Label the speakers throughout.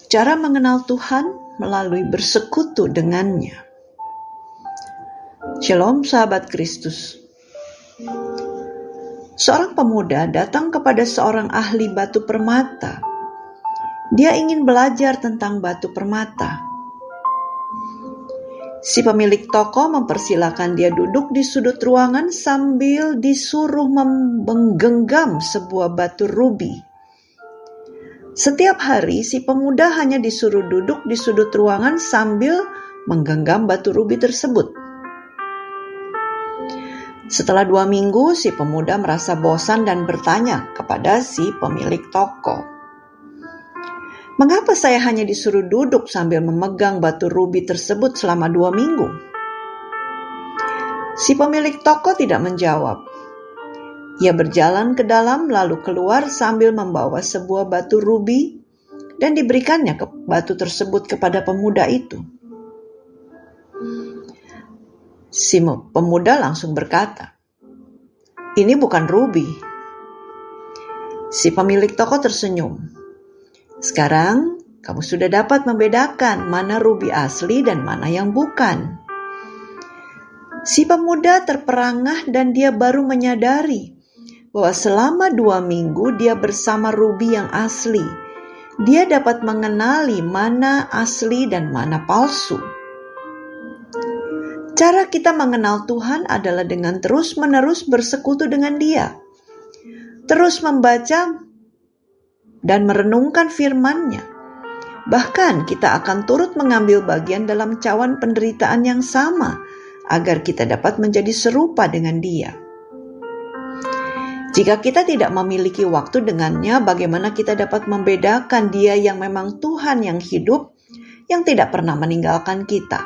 Speaker 1: Cara mengenal Tuhan melalui bersekutu dengannya. Shalom sahabat Kristus. Seorang pemuda datang kepada seorang ahli batu permata. Dia ingin belajar tentang batu permata. Si pemilik toko mempersilakan dia duduk di sudut ruangan sambil disuruh menggenggam sebuah batu rubi. Setiap hari si pemuda hanya disuruh duduk di sudut ruangan sambil menggenggam batu rubi tersebut. Setelah 2 minggu, si pemuda merasa bosan dan bertanya kepada si pemilik toko, "Mengapa saya hanya disuruh duduk sambil memegang batu rubi tersebut selama 2 minggu?" Si pemilik toko tidak menjawab. Ia berjalan ke dalam lalu keluar sambil membawa sebuah batu rubi dan diberikannya batu tersebut kepada pemuda itu. Si pemuda langsung berkata, "Ini bukan rubi." Si pemilik toko tersenyum. "Sekarang kamu sudah dapat membedakan mana rubi asli dan mana yang bukan." Si pemuda terperangah dan dia baru menyadari bahwa selama 2 minggu dia bersama rubi yang asli. Dia dapat mengenali mana asli dan mana palsu. Cara kita mengenal Tuhan adalah dengan terus-menerus bersekutu dengan Dia. Terus membaca dan merenungkan firman-Nya. Bahkan kita akan turut mengambil bagian dalam cawan penderitaan yang sama agar kita dapat menjadi serupa dengan Dia. Jika kita tidak memiliki waktu dengannya, bagaimana kita dapat membedakan Dia yang memang Tuhan yang hidup, yang tidak pernah meninggalkan kita,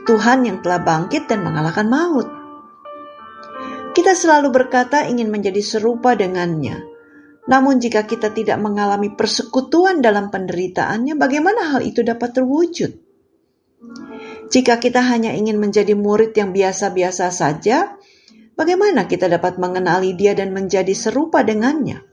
Speaker 1: Tuhan yang telah bangkit dan mengalahkan maut? Kita selalu berkata ingin menjadi serupa dengannya. Namun jika kita tidak mengalami persekutuan dalam penderitaannya, bagaimana hal itu dapat terwujud? Jika kita hanya ingin menjadi murid yang biasa-biasa saja, bagaimana kita dapat mengenali Dia dan menjadi serupa dengannya?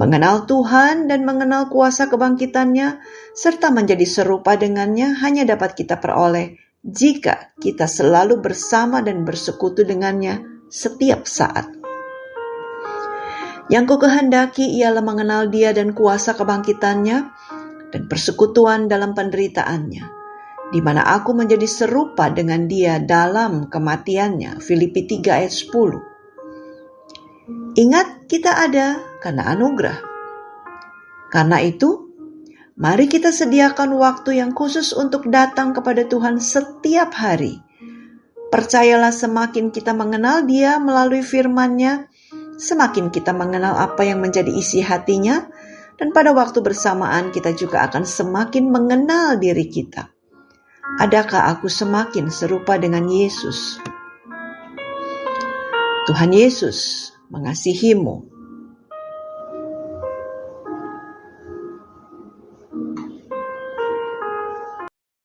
Speaker 1: Mengenal Tuhan dan mengenal kuasa kebangkitannya, serta menjadi serupa dengannya hanya dapat kita peroleh jika kita selalu bersama dan bersekutu dengannya setiap saat. Yang kukehendaki ialah mengenal Dia dan kuasa kebangkitannya dan persekutuan dalam penderitaannya, di mana aku menjadi serupa dengan Dia dalam kematiannya. Filipi 3 ayat 10. Ingat, kita ada karena anugerah. Karena itu, mari kita sediakan waktu yang khusus untuk datang kepada Tuhan setiap hari. Percayalah, semakin kita mengenal Dia melalui firman-Nya, semakin kita mengenal apa yang menjadi isi hatinya, dan pada waktu bersamaan kita juga akan semakin mengenal diri kita. Adakah aku semakin serupa dengan Yesus? Tuhan Yesus mengasihimu.